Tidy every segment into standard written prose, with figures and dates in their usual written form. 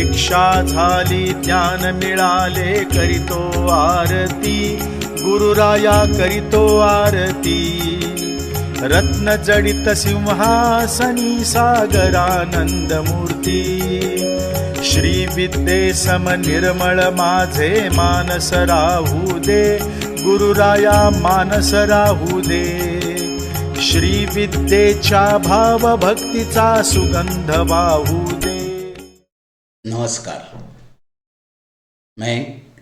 दीक्षा झाली ज्ञान मिळाले करीतो आरती गुरुराया करीतो आरती रत्न जडित सिंहासनी सागरानंद मूर्ती श्री विद्ये सम निर्मळ माझे मानस राहू दे गुरुराया मानस राहू दे श्री विद्येच्या भाव भक्तीचा सुगंध वाहू दे। नमस्कार, मैं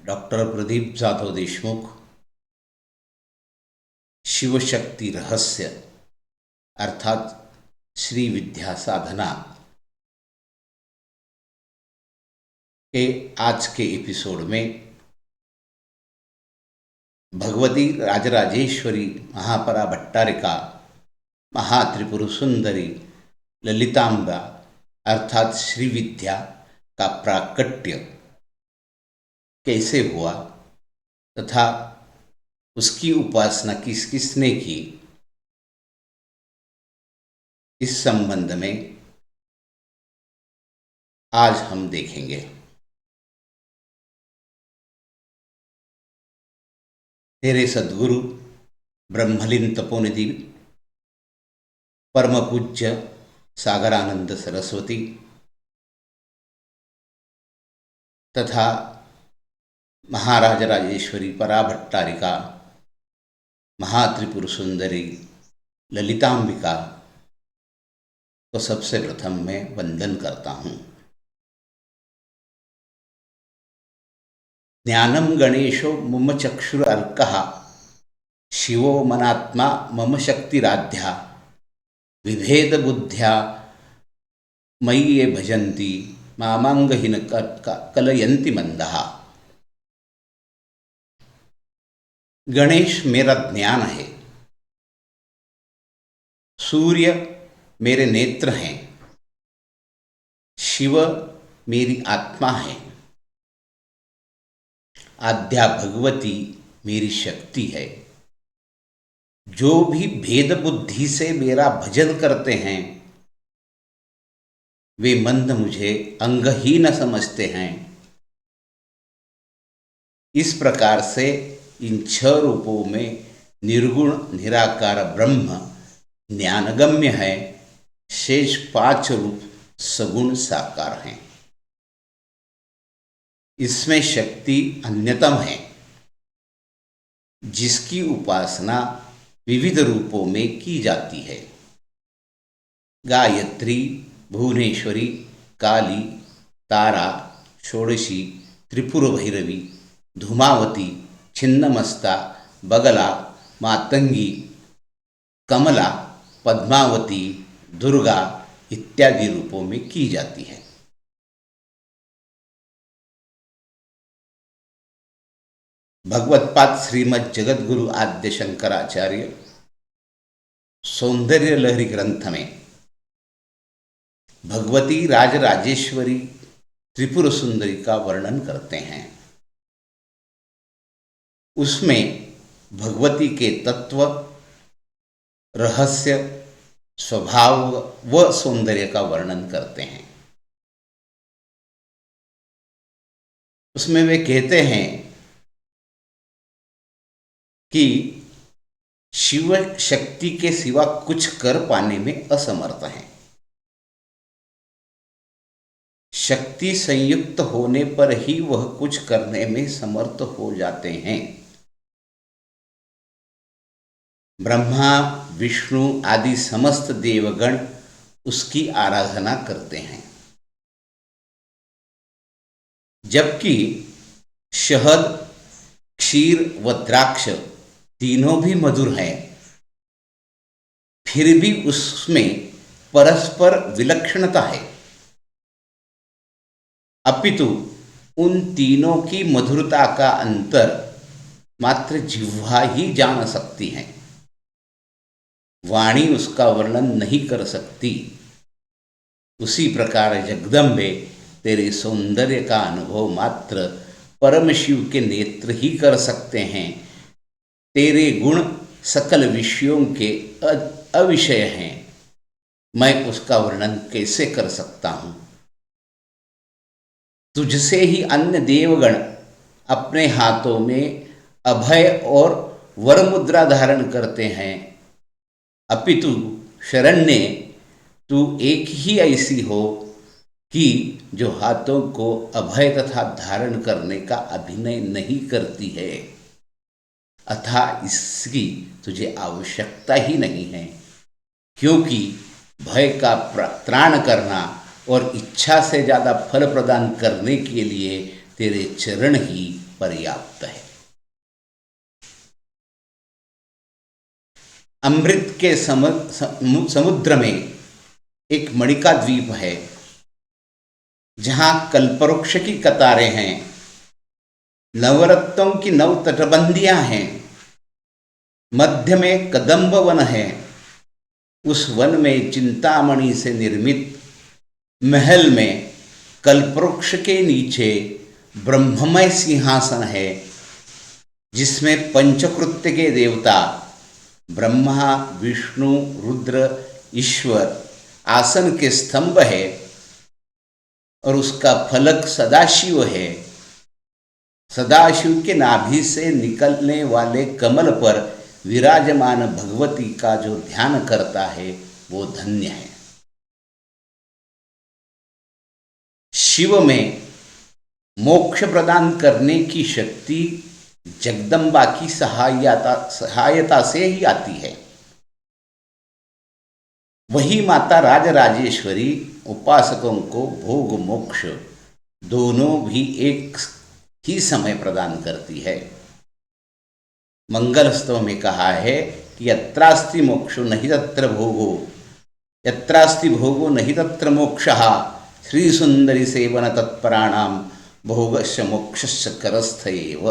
डॉक्टर प्रदीप जाधव देशमुख शिवशक्ति रहस्य अर्थात श्री विद्या साधना के आज के एपिसोड में भगवती राजराजेश्वरी महापरा भट्टारिका महात्रिपुर सुंदरी ललितांबा अर्थात श्री विद्या का प्राकट्य कैसे हुआ तथा उसकी उपासना किस किसने की, इस संबंध में आज हम देखेंगे। तेरे सद्गुरु ब्रह्मलीन तपोनिधि परम पूज्य सागरानंद सरस्वती तथा महाराज राजेश्वरी परा भट्टारिका महात्रिपुर सुंदरी ललितांबिका तो सबसे प्रथम मैं वंदन करता हूँ। ज्ञानम गणेशो मम चक्षुरर्कः शिवो मनात्मा मम शक्तिराध्या विभेद बुद्ध्या मयि ये भजन्ति मामांगहीन कलयन्ति मंदः। गणेश मेरा ज्ञान है, सूर्य मेरे नेत्र हैं, शिव मेरी आत्मा है, आद्या भगवती मेरी शक्ति है। जो भी भेद बुद्धि से मेरा भजन करते हैं वे मंद मुझे अंगहीन समझते हैं। इस प्रकार से इन 6 रूपों में निर्गुण निराकार ब्रह्म ज्ञानगम्य है, शेष 5 रूप सगुण साकार हैं। इसमें शक्ति अन्यतम है जिसकी उपासना विविध रूपों में की जाती है। गायत्री, भुवनेश्वरी, काली, तारा, षोडशी, त्रिपुर भैरवी, धूमावती, छिन्नमस्ता, बगला, मातंगी, कमला, पद्मावती, दुर्गा इत्यादि रूपों में की जाती है। भगवत्पाद श्रीमद् जगद्गुरु आद्य शंकराचार्य सौंदर्य लहरी ग्रंथ में भगवती राजराजेश्वरी त्रिपुर सुंदरी का वर्णन करते हैं। उसमें भगवती के तत्व, रहस्य, स्वभाव व सौंदर्य का वर्णन करते हैं। उसमें वे कहते हैं कि शिव शक्ति के सिवा कुछ कर पाने में असमर्थ हैं। शक्ति संयुक्त होने पर ही वह कुछ करने में समर्थ हो जाते हैं। ब्रह्मा, विष्णु आदि समस्त देवगण उसकी आराधना करते हैं, जबकि शहद, क्षीर व द्राक्ष तीनों भी मधुर हैं, फिर भी उसमें परस्पर विलक्षणता है। अपितु उन तीनों की मधुरता का अंतर मात्र जिह्वा ही जान सकती है, वाणी उसका वर्णन नहीं कर सकती। उसी प्रकार जगदम्बे तेरे सौंदर्य का अनुभव मात्र परम शिव के नेत्र ही कर सकते हैं। तेरे गुण सकल विषयों के अविषय हैं, मैं उसका वर्णन कैसे कर सकता हूँ। तुझसे ही अन्य देवगण अपने हाथों में अभय और वर मुद्रा धारण करते हैं, अपितु शरण्ये तू एक ही ऐसी हो कि जो हाथों को अभय तथा धारण करने का अभिनय नहीं करती है, अतः इसकी तुझे आवश्यकता ही नहीं है, क्योंकि भय का त्राण करना और इच्छा से ज़्यादा फल प्रदान करने के लिए तेरे चरण ही पर्याप्त है। अमृत के समुद्र में एक मणिका द्वीप है, जहाँ कल्पवृक्ष की कतारें हैं, नवरत्नों की 9 तटबंदियां हैं, मध्य में कदम्ब वन है, उस वन में चिंतामणि से निर्मित महल में कल्पवृक्ष के नीचे ब्रह्ममय सिंहासन है, जिसमें पंचकृत्य के देवता ब्रह्मा विष्णु रुद्र ईश्वर आसन के स्तंभ है और उसका फलक सदाशिव है। सदाशिव के नाभि से निकलने वाले कमल पर विराजमान भगवती का जो ध्यान करता है वो धन्य है। शिव में मोक्ष प्रदान करने की शक्ति जगदम्बा की सहायता से ही आती है। वही माता राजराजेश्वरी उपासकों को भोग मोक्ष दोनों भी एक ही समय प्रदान करती है। मंगल स्तव में कहा है कि यत्रास्ति मोक्षो नहीं तत्र भोगो, यत्रास्ति भोगो नहीं तत्र मोक्षः, श्री सुंदरी सेवन तत्पराणाम भोगस्य मोक्षस्य करस्थ एव।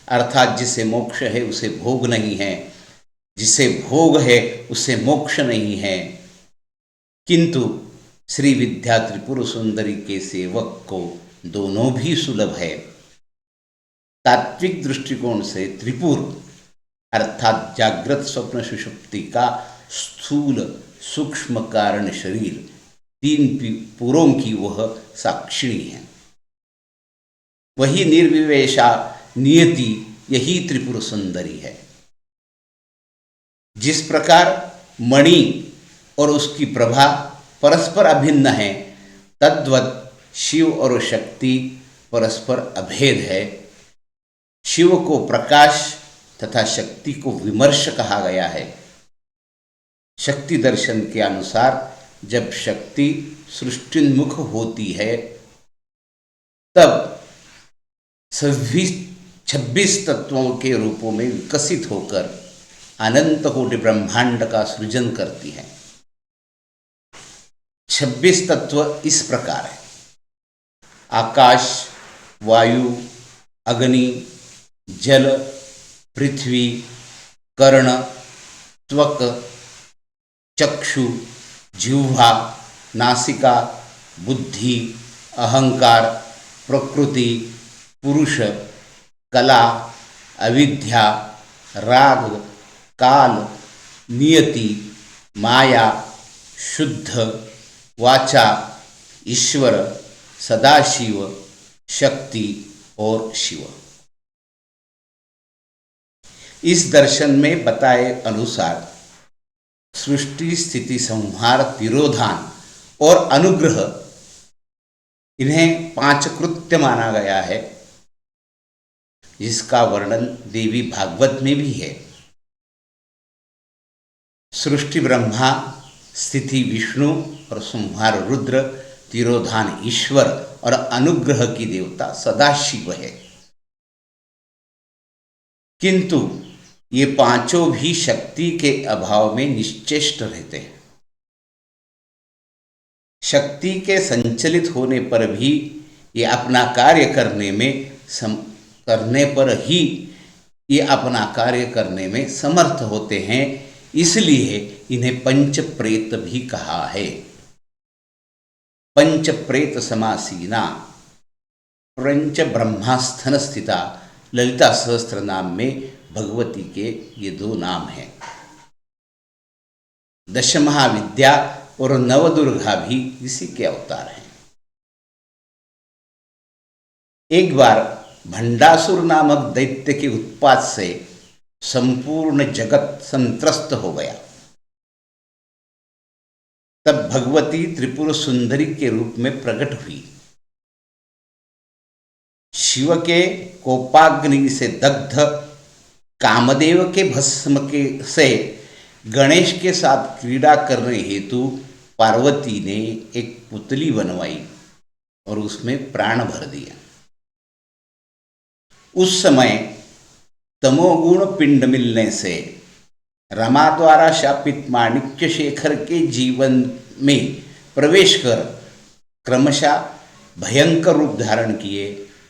अर्थात जिसे मोक्ष है उसे भोग नहीं है, जिसे भोग है उसे मोक्ष नहीं है, किंतु श्री विद्या त्रिपुर सुंदरी के सेवक को दोनों भी सुलभ है। तात्विक दृष्टिकोण से त्रिपुर अर्थात जागृत स्वप्न सुषुप्ति का स्थूल सूक्ष्म कारण शरीर 3 पुरों की वह साक्षिणी है। वही निर्विवेशा नियति यही त्रिपुर सुंदरी है। जिस प्रकार मणि और उसकी प्रभा परस्पर अभिन्न है, तद्वत् शिव और शक्ति परस्पर अभेद है। शिव को प्रकाश तथा शक्ति को विमर्श कहा गया है। शक्ति दर्शन के अनुसार जब शक्ति सृष्टिन्मुख होती है, तब 26 तत्वों के रूपों में विकसित होकर अनंत कोटि ब्रह्मांड का सृजन करती है। 26 तत्व इस प्रकार है: आकाश, वायु, अग्नि, जल, पृथ्वी, कर्ण, त्वक, चक्षु, जिह्वा, नासिका, बुद्धि, अहंकार, प्रकृति, पुरुष, कला, अविद्या, राग, काल, नियति, माया, शुद्ध, वाचा, ईश्वर, सदाशिव, शक्ति और शिव। इस दर्शन में बताए अनुसार सृष्टि स्थिति संहार तिरोधान और अनुग्रह, इन्हें 5 कृत्य माना गया है, जिसका वर्णन देवी भागवत में भी है। सृष्टि ब्रह्मा, स्थिति विष्णु और संहार रुद्र, तिरोधान ईश्वर और अनुग्रह की देवता सदाशिव है। किंतु ये 5 भी शक्ति के अभाव में निश्चेष्ट रहते हैं। शक्ति के संचलित होने पर भी ये अपना कार्य करने में समर्थ होते हैं, इसलिए इन्हें पंच प्रेत भी कहा है। पंच प्रेत समासीना, पंच ब्रह्मास्थन स्थिता, ललिता सहस्त्र नाम में भगवती के ये 2 नाम हैं। 10 महाविद्या और नवदुर्गा भी इसी के अवतार हैं। एक बार भंडासुर नामक दैत्य के उत्पात से संपूर्ण जगत संत्रस्त हो गया। तब भगवती त्रिपुर सुंदरी के रूप में प्रकट हुई। शिव के कोपाग्नि से दग्ध कामदेव के भस्म के से गणेश के साथ क्रीड़ा करने हेतु पार्वती ने एक पुतली बनवाई और उसमें प्राण भर दिया। उस समय तमोगुण पिंड मिलने से रमा द्वारा शापित माणिक्य शेखर के जीवन में प्रवेश कर क्रमशः भयंकर रूप धारण किए।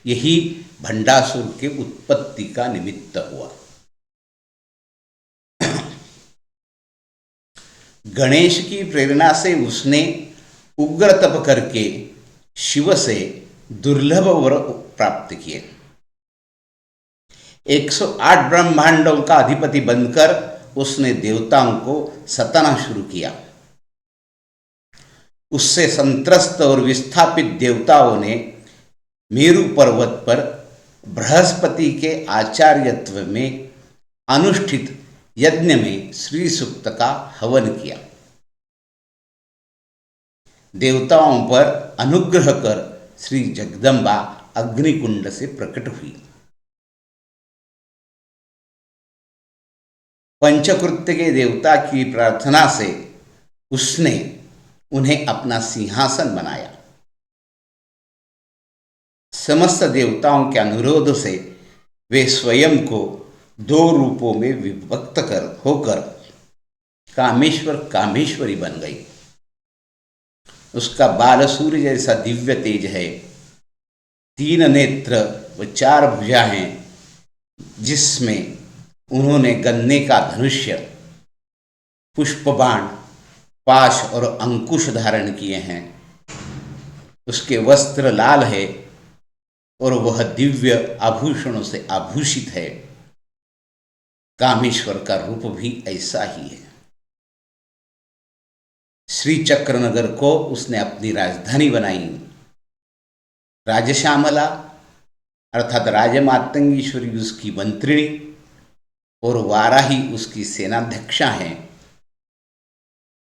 यही भंडासुर के उत्पत्ति का निमित्त हुआ। गणेश की प्रेरणा से उसने उग्र तप करके शिव से दुर्लभ वर प्राप्त किए। 108 ब्रह्मांडों का अधिपति बनकर उसने देवताओं को सताना शुरू किया। उससे संत्रस्त और विस्थापित देवताओं ने मेरु पर्वत पर बृहस्पति के आचार्यत्व में अनुष्ठित यज्ञ में श्री सूक्त का हवन किया। देवताओं पर अनुग्रह कर श्री जगदम्बा अग्निकुंड से प्रकट हुई। पंचकृत्य के देवता की प्रार्थना से उसने उन्हें अपना सिंहासन बनाया। समस्त देवताओं के अनुरोध से वे स्वयं को 2 रूपों में विभक्त होकर कामेश्वर कामेश्वरी बन गई। उसका बाल सूर्य जैसा दिव्य तेज है, 3 नेत्र व 4 भुजा हैं, जिसमें उन्होंने गन्ने का धनुष्य, पुष्पबाण, पाश और अंकुश धारण किए हैं। उसके वस्त्र लाल है और वह दिव्य आभूषणों से आभूषित है। कामेश्वर का रूप भी ऐसा ही है। श्री चक्रनगर को उसने अपनी राजधानी बनाई। राजश्यामला अर्थात राजमातंगीश्वरी उसकी मंत्रिणी और वाराही उसकी सेनाध्यक्षा हैं।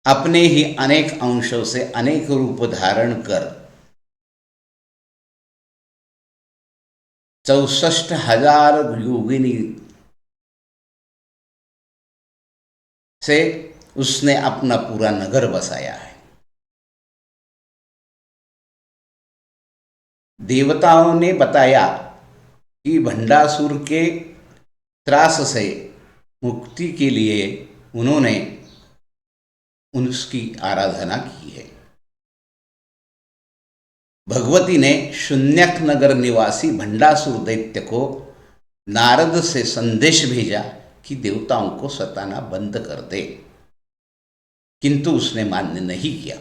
अपने ही अनेक अंशों से अनेक रूप धारण कर 64,000 योगिनी से उसने अपना पूरा नगर बसाया है। देवताओं ने बताया कि भंडासुर के त्रास से मुक्ति के लिए उन्होंने उसकी आराधना की है। भगवती ने शून्यक नगर निवासी भंडासुर दैत्य को नारद से संदेश भेजा कि देवताओं को सताना बंद कर दे, किंतु उसने मान्य नहीं किया।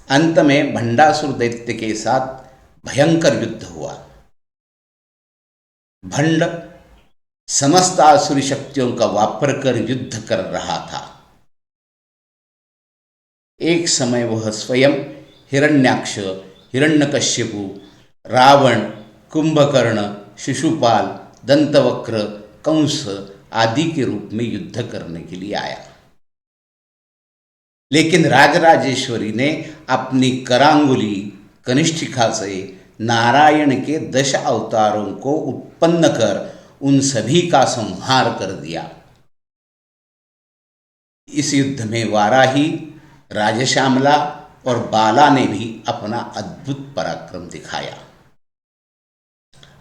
अंत में भंडासुर दैत्य के साथ भयंकर युद्ध हुआ। भंड समस्त आसुरी शक्तियों का वापर कर युद्ध कर रहा था। एक समय वह स्वयं हिरण्याक्ष, हिरण्यकश्यपु, रावण, कुंभकर्ण, शिशुपाल, दंतवक्र, कंस आदि के रूप में युद्ध करने के लिए आया। लेकिन राजराजेश्वरी ने अपनी करांगुली कनिष्ठिका से नारायण के 10 अवतारों को उत्पन्न कर उन सभी का संहार कर दिया। इस युद्ध में वाराही, राजश्यामला और बाला ने भी अपना अद्भुत पराक्रम दिखाया।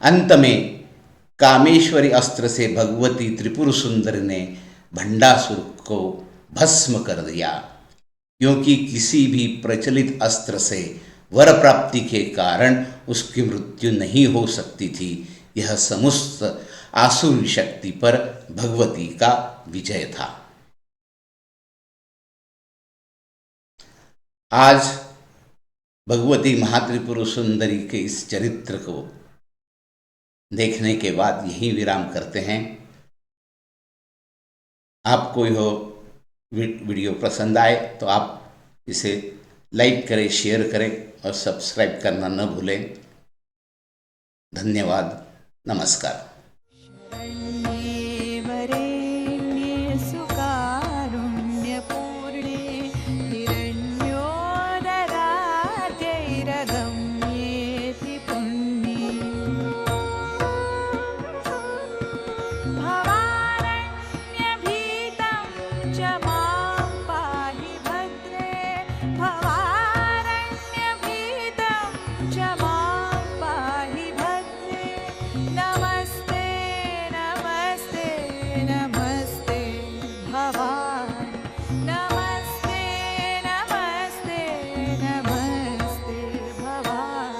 अंत में कामेश्वरी अस्त्र से भगवती त्रिपुर सुंदरी ने भंडासुर को भस्म कर दिया, क्योंकि किसी भी प्रचलित अस्त्र से वर प्राप्ति के कारण उसकी मृत्यु नहीं हो सकती थी। यह समस्त आसुरी शक्ति पर भगवती का विजय था। आज भगवती महात्रिपुर सुंदरी के इस चरित्र को देखने के बाद यही विराम करते हैं। आपको यह वीडियो पसंद आए तो आप इसे लाइक करें, शेयर करें और सब्सक्राइब करना न भूलें। धन्यवाद। नमस्कार। शरण्ये वरेण्ये सुकारुण्यपूर्णे हिरण्योदराद्यैरगम्येति पुण्ये भवारण्यभीतं च मां पाहि भद्रे भवारण्यभीतं च मां पाहि भद्रे नमस्ते नमस्ते नमस्ते भवान् नमस्ते नमस्ते नमस्ते भवान्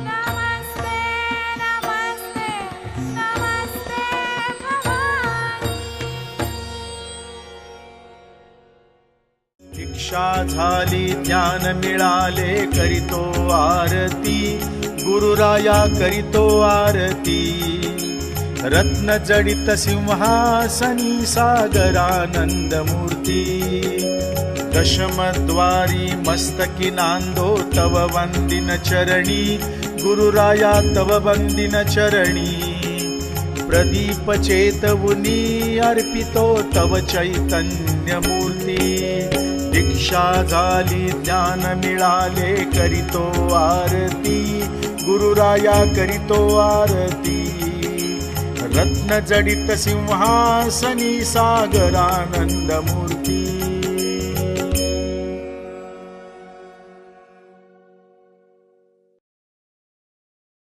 नमस्ते नमस्ते नमस्ते भवानी। दीक्षा झाली ज्ञान मिळाले करीतो आरती गुरुराया करीतो आरती रत्न जडित सिंहासनी सागरानंद मूर्ती दशमद्वारी मस्तकी नांदो तव वंदिन चरणी गुरुराया तव वंदिन चरणी प्रदीप चेतवुनी अर्पितो तव चैतन्य मूर्ती दीक्षा झाली ज्ञान मिळाले करीतो आरती गुरुराया करीतो आरती रत्न जडित सिंहासनी सागरानंद मूर्ती